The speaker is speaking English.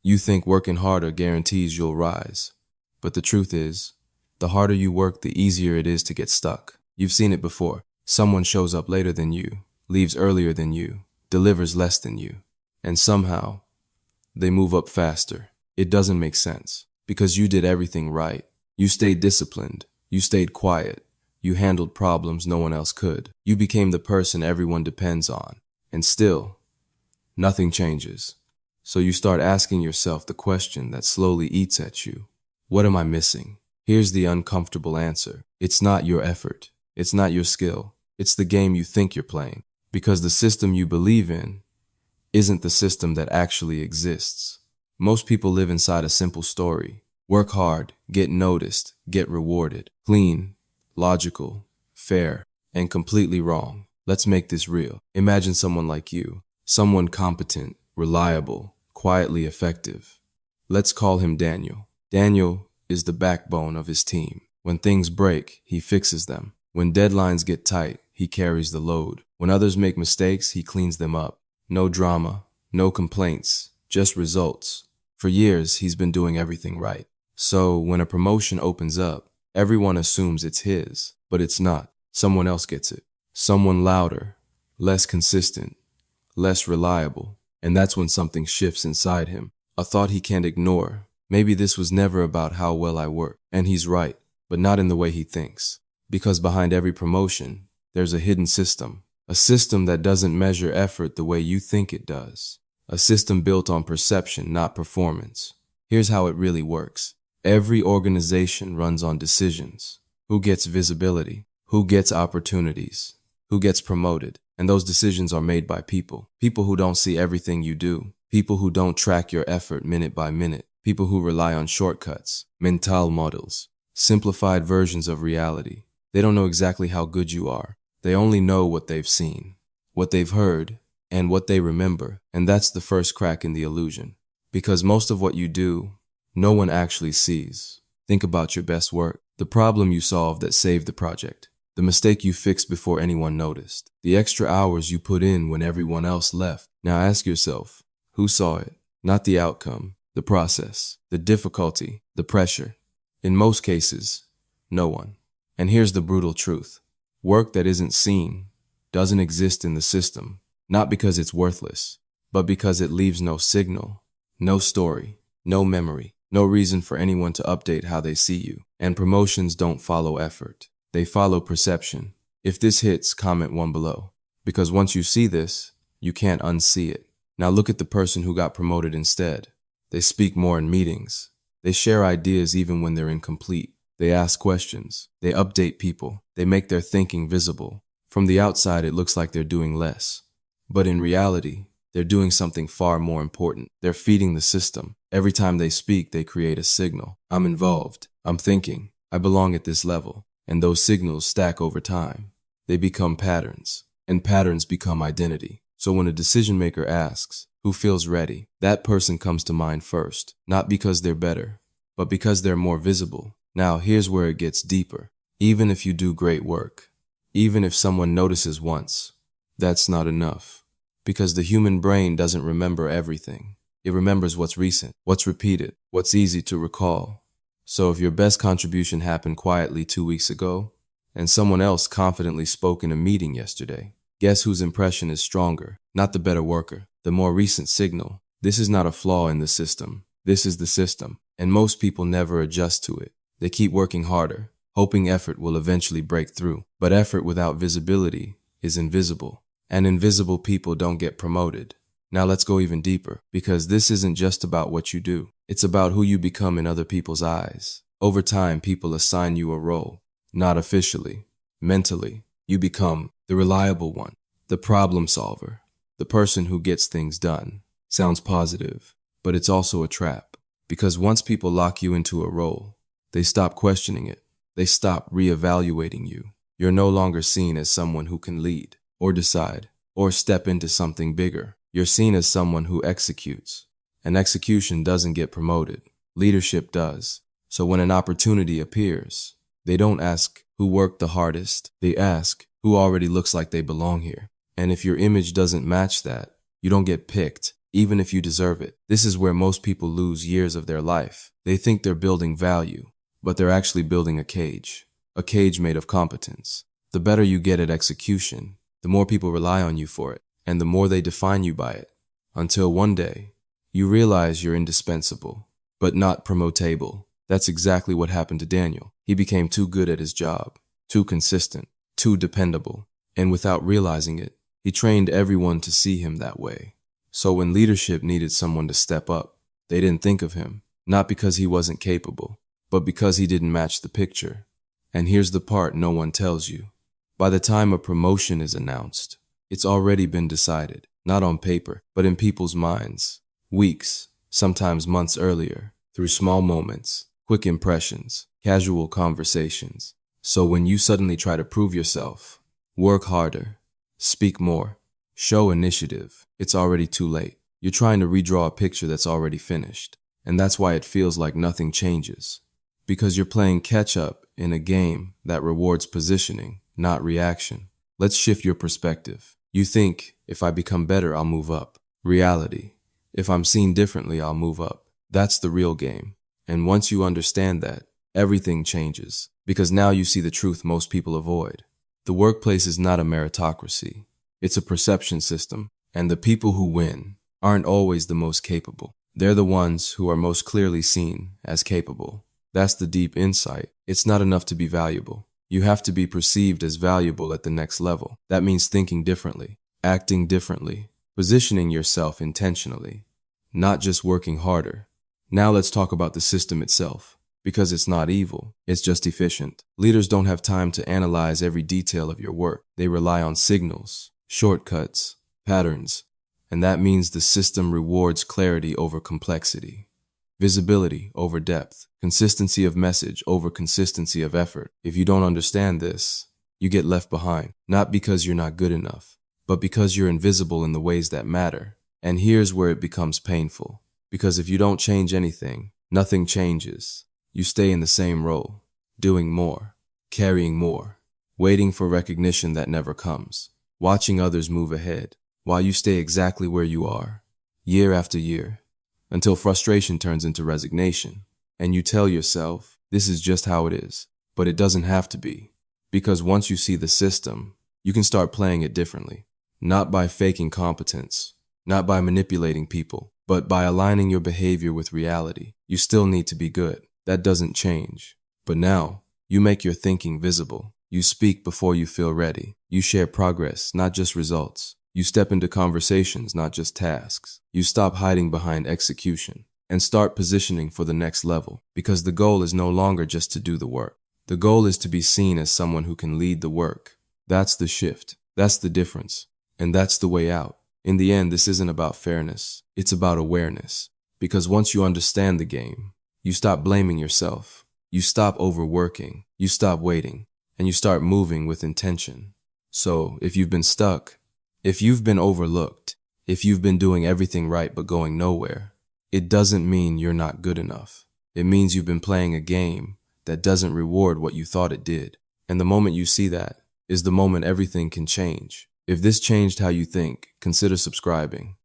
You think working harder guarantees you'll rise. But the truth is, the harder you work, the easier it is to get stuck. You've seen it before. Someone shows up later than you, leaves earlier than you, delivers less than you, and somehow they move up faster. It doesn't make sense because you did everything right. You stayed disciplined. You stayed quiet. You handled problems no one else could. You became the person everyone depends on. And still, nothing changes. So you start asking yourself the question that slowly eats at you. What am I missing? Here's the uncomfortable answer. It's not your effort. It's not your skill. It's the game you think you're playing. Because the system you believe in isn't the system that actually exists. Most people live inside a simple story. Work hard, get noticed, get rewarded. Clean, logical, fair, and completely wrong. Let's make this real. Imagine someone like you. Someone competent, reliable, quietly effective. Let's call him Daniel. Daniel is the backbone of his team. When things break, he fixes them. When deadlines get tight, he carries the load. When others make mistakes, he cleans them up. No drama, no complaints, just results. For years, he's been doing everything right. So when a promotion opens up, everyone assumes it's his, but it's not. Someone else gets it. Someone louder, less consistent, less reliable. And that's when something shifts inside him. A thought he can't ignore. Maybe this was never about how well I work. And he's right, but not in the way he thinks. Because behind every promotion, there's a hidden system. A system that doesn't measure effort the way you think it does. A system built on perception, not performance. Here's how it really works. Every organization runs on decisions. Who gets visibility? Who gets opportunities? Who gets promoted? And those decisions are made by people. People who don't see everything you do. People who don't track your effort minute by minute. People who rely on shortcuts, mental models, simplified versions of reality. They don't know exactly how good you are. They only know what they've seen, what they've heard, and what they remember. And that's the first crack in the illusion. Because most of what you do, no one actually sees. Think about your best work, the problem you solved that saved the project, the mistake you fixed before anyone noticed, the extra hours you put in when everyone else left. Now ask yourself, who saw it? Not the outcome, the process, the difficulty, the pressure. In most cases, no one. And here's the brutal truth. Work that isn't seen doesn't exist in the system, not because it's worthless, but because it leaves no signal, no story, no memory, no reason for anyone to update how they see you. And promotions don't follow effort. They follow perception. If this hits, comment 1 below. Because once you see this, you can't unsee it. Now look at the person who got promoted instead. They speak more in meetings. They share ideas even when they're incomplete. They ask questions. They update people. They make their thinking visible. From the outside, it looks like they're doing less. But in reality, they're doing something far more important. They're feeding the system. Every time they speak, they create a signal. I'm involved. I'm thinking. I belong at this level. And those signals stack over time. They become patterns. And patterns become identity. So when a decision maker asks, who feels ready? That person comes to mind first. Not because they're better, but because they're more visible. Now, here's where it gets deeper. Even if you do great work, even if someone notices once, that's not enough. Because the human brain doesn't remember everything. It remembers what's recent, what's repeated, what's easy to recall. So if your best contribution happened quietly 2 weeks ago, and someone else confidently spoke in a meeting yesterday, guess whose impression is stronger? Not the better worker, the more recent signal. This is not a flaw in the system. This is the system. And most people never adjust to it. They keep working harder, hoping effort will eventually break through. But effort without visibility is invisible, and invisible people don't get promoted. Now let's go even deeper, because this isn't just about what you do. It's about who you become in other people's eyes. Over time, people assign you a role, not officially, mentally. You become the reliable one, the problem solver, the person who gets things done. Sounds positive, but it's also a trap, because once people lock you into a role, they stop questioning it. They stop reevaluating you. You're no longer seen as someone who can lead, or decide, or step into something bigger. You're seen as someone who executes. And execution doesn't get promoted. Leadership does. So when an opportunity appears, they don't ask who worked the hardest. They ask who already looks like they belong here. And if your image doesn't match that, you don't get picked. even if you deserve it. This is where most people lose years of their life. They think they're building value, but they're actually building a cage made of competence. The better you get at execution, the more people rely on you for it, and the more they define you by it. Until one day, you realize you're indispensable, but not promotable. That's exactly what happened to Daniel. He became too good at his job, too consistent, too dependable, and without realizing it, he trained everyone to see him that way. So when leadership needed someone to step up, they didn't think of him, not because he wasn't capable, but because he didn't match the picture. And here's the part no one tells you. By the time a promotion is announced, it's already been decided, not on paper, but in people's minds, weeks, sometimes months earlier, through small moments, quick impressions, casual conversations. So when you suddenly try to prove yourself, work harder, speak more, show initiative, it's already too late. You're trying to redraw a picture that's already finished. And that's why it feels like nothing changes. Because you're playing catch-up in a game that rewards positioning, not reaction. Let's shift your perspective. You think, if I become better, I'll move up. Reality, if I'm seen differently, I'll move up. That's the real game. And once you understand that, everything changes. Because now you see the truth most people avoid. The workplace is not a meritocracy. It's a perception system. And the people who win aren't always the most capable. They're the ones who are most clearly seen as capable. That's the deep insight. It's not enough to be valuable. You have to be perceived as valuable at the next level. That means thinking differently, acting differently, positioning yourself intentionally, not just working harder. Now let's talk about the system itself, because it's not evil, it's just efficient. Leaders don't have time to analyze every detail of your work. They rely on signals, shortcuts, patterns, and that means the system rewards clarity over complexity. Visibility over depth, consistency of message over consistency of effort. If you don't understand this, you get left behind, not because you're not good enough, but because you're invisible in the ways that matter. And here's where it becomes painful, because if you don't change anything, nothing changes. You stay in the same role, doing more, carrying more, waiting for recognition that never comes, watching others move ahead, while you stay exactly where you are, year after year, until frustration turns into resignation, and you tell yourself, this is just how it is. But it doesn't have to be, because once you see the system, you can start playing it differently. Not by faking competence, not by manipulating people, but by aligning your behavior with reality. You still need to be good. That doesn't change. But now, you make your thinking visible. You speak before you feel ready. You share progress, not just results. You step into conversations, not just tasks. You stop hiding behind execution and start positioning for the next level, because the goal is no longer just to do the work. The goal is to be seen as someone who can lead the work. That's the shift. That's the difference. And that's the way out. In the end, this isn't about fairness. It's about awareness. Because once you understand the game, you stop blaming yourself. You stop overworking. You stop waiting. And you start moving with intention. So, if you've been stuck, if you've been overlooked, if you've been doing everything right but going nowhere, it doesn't mean you're not good enough. It means you've been playing a game that doesn't reward what you thought it did. And the moment you see that is the moment everything can change. If this changed how you think, consider subscribing.